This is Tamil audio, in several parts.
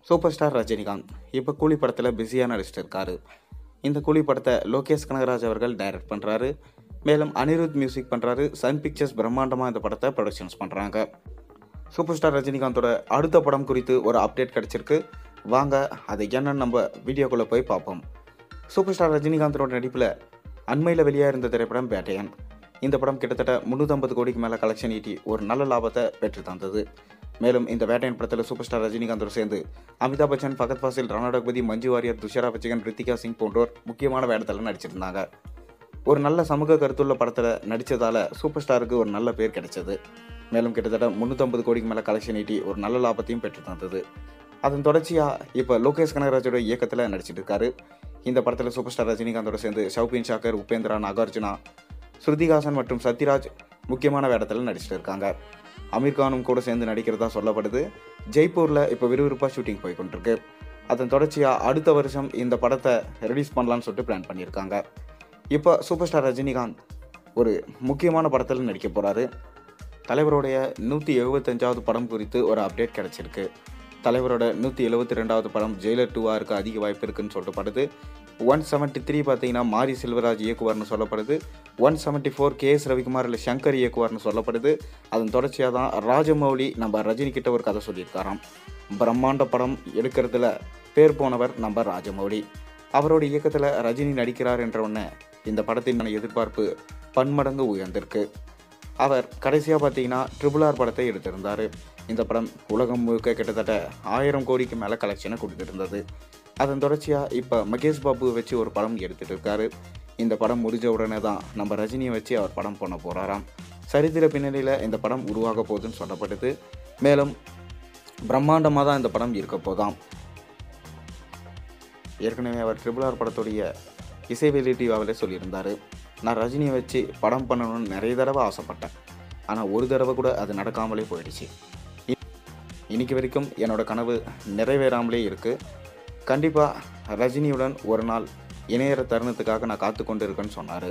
சூப்பர் ஸ்டார் ரஜினிகாந்த் இப்போ கூலி படத்தில் பிஸியாக நடிச்சிட்டு இருக்காரு. இந்த கூலி படத்தை லோகேஷ் கனகராஜ் அவர்கள் டைரக்ட் பண்ணுறாரு. மேலும் அனிருத் மியூசிக் பண்ணுறாரு. சன் பிக்சர்ஸ் பிரம்மாண்டமாக இந்த படத்தை ப்ரொடக்ஷன்ஸ் பண்ணுறாங்க. சூப்பர் ஸ்டார் ரஜினிகாந்தோட அடுத்த படம் குறித்து ஒரு அப்டேட் கிடச்சிருக்கு. வாங்க அதை என்னன்னு நம்ம வீடியோக்குள்ளே போய் பார்ப்போம். சூப்பர் ஸ்டார் ரஜினிகாந்தோட நடிப்பில் அண்மையில் வெளியாக இருந்த திரைப்படம் வேட்டையன். இந்த படம் கிட்டத்தட்ட 350 கோடிக்கு மேலே கலெக்ஷன் ஈட்டி ஒரு நல்ல லாபத்தை பெற்று தந்தது. மேலும் இந்த வேட்டையன் படத்தில் சூப்பர் ஸ்டார் ரஜினிகாந்தோடு சேர்ந்து அமிதாப் பச்சன், ஃபகத் ஃபாசில், ராணா டக்பதி, மஞ்சு வாரியர், துஷாரா பச்சகன், ரித்திகா சிங் போன்றோர் முக்கியமான வேடத்தில் நடிச்சிருந்தாங்க. ஒரு நல்ல சமூக கருத்துள்ள படத்தில் நடித்ததால் சூப்பர் ஸ்டாருக்கு ஒரு நல்ல பேர் கிடைச்சது. மேலும் கிட்டத்தட்ட 350 கோடிக்கு மேலே கலெக்ஷன் ஈட்டி ஒரு நல்ல லாபத்தையும் பெற்று தந்தது. அதன் தொடர்ச்சியாக இப்போ லோகேஷ் கனகராஜோட இயக்கத்தில் நடிச்சிட்டு இருக்காரு. இந்த படத்தில் சூப்பர் ஸ்டார் ரஜினிகாந்தோடு சேர்ந்து ஷவுபின் ஷாக்கர், உபேந்திரா, நாகார்ஜுனா, ஸ்ருதிஹாசன் மற்றும் சத்யராஜ் முக்கியமான வேடத்தில் நடிச்சிட்டு இருக்காங்க. அமீர்கானும் கூட சேர்ந்து நடிக்கிறதா சொல்லப்படுது. ஜெய்ப்பூரில் இப்போ விறுவிறுப்பாக ஷூட்டிங் போய் கொண்டிருக்கு. அதன் தொடர்ச்சியாக அடுத்த வருஷம் இந்த படத்தை ரிலீஸ் பண்ணலான்னு சொல்லிட்டு பிளான் பண்ணியிருக்காங்க. இப்போ சூப்பர் ஸ்டார் ரஜினிகாந்த் ஒரு முக்கியமான படத்தில் நடிக்க போகிறாரு. தலைவருடைய 175வது படம் குறித்து ஒரு அப்டேட் கிடச்சிருக்கு. தலைவரோட 172வது படம் ஜெயிலர் 2 இருக்க அதிக வாய்ப்பு இருக்குன்னு சொல்லப்படுது. 173 பார்த்தீங்கன்னா மாரி செல்வராஜ் இயக்குவார்னு சொல்லப்படுது. 174 KS ரவிக்குமார் இல்லை சங்கர் இயக்குவார்னு சொல்லப்படுது. அதன் தொடர்ச்சியாக தான் ராஜமௌலி நம்ம ரஜினி கிட்ட ஒரு கதை சொல்லியிருக்காராம். பிரம்மாண்ட படம் எடுக்கிறதுல பேர் போனவர் நம்ம ராஜமௌலி. அவரோட இயக்கத்தில் ரஜினி நடிக்கிறார் என்ற உடனே இந்த படத்தின் எதிர்பார்ப்பு பன்மடங்கு உயர்ந்திருக்கு. அவர் கடைசியாக பார்த்தீங்கன்னா RRR படத்தை எடுத்திருந்தார். இந்த படம் உலகம் முழுக்க கிட்டத்தட்ட 1000 கோடிக்கு மேலே கலெக்ஷனை கொடுத்துருந்தது. அதன் தொடர்ச்சியாக இப்போ மகேஷ் பாபுவை வச்சு ஒரு படம் எடுத்துகிட்டு இருக்காரு. இந்த படம் முடிஞ்ச உடனே தான் நம்ம ரஜினியை வச்சு அவர் படம் பண்ண போகிறாராம். சரித்திர பின்னணியில் இந்த படம் உருவாக போகுதுன்னு சொல்லப்படுது. மேலும் பிரம்மாண்டமாக தான் இந்த படம் இருக்க போதாம். ஏற்கனவே அவர் RRR படத்துடைய இசை வெளியீட்டு விழாவிலே சொல்லியிருந்தார், நான் ரஜினியை வச்சு படம் பண்ணணும்னு நிறைய தடவை ஆசைப்பட்டேன். ஆனால் ஒரு தடவை கூட அது நடக்காமலே போயிடுச்சு. இன்னைக்கு வரைக்கும் என்னோட கனவு நிறைவேறாமலே இருக்குது. கண்டிப்பாக ரஜினியுடன் ஒரு நாள் இணையிற தருணத்துக்காக நான் காத்து கொண்டு இருக்கேன்னு சொன்னார்.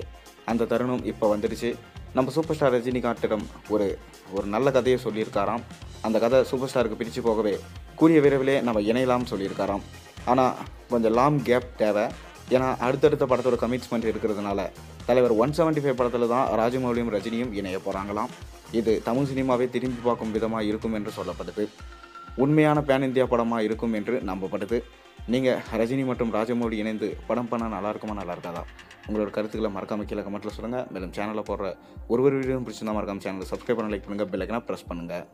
அந்த தருணம் இப்போ வந்துடுச்சு. நம்ம சூப்பர் ஸ்டார் ரஜினிகாந்திடம் ஒரு நல்ல கதையை சொல்லியிருக்காராம். அந்த கதை சூப்பர் ஸ்டாருக்கு பிரித்து போகவே கூடிய விரைவிலே நம்ம இணையலாம்னு சொல்லியிருக்காராம். ஆனால் கொஞ்சம் லாங் கேப் தேவை. ஏன்னா அடுத்தடுத்த படத்தோட கமிட்மெண்ட் இருக்கிறதுனால தலைவர் 175 படத்தில் தான் ராஜமௌலியும் ரஜினியும் இணைய போகிறாங்களாம். இது தமிழ் சினிமாவை திரும்பி பார்க்கும் விதமாக இருக்கும் என்று சொல்லப்படுது. உண்மையான பேன் இந்தியா படமாக இருக்கும் என்று நம்பப்படுது. நீங்கள் ரஜினி மற்றும் ராஜமௌலி இணைந்து படம் பண்ணால் நல்லா இருக்காதா? உங்களோட கருத்துக்களை மறக்காமல் கீழே கமெண்ட்டில் சொல்லுங்கள். மேலும் சேனலில் போடுற ஒரு வீடியோ பிடிச்சிருந்தா மறக்காமல் சேனலை சப்ஸ்கிரைப் பண்ண, லைக் பண்ணுங்கள், பெல் ஐக்கானை ப்ரெஸ் பண்ணுங்கள்.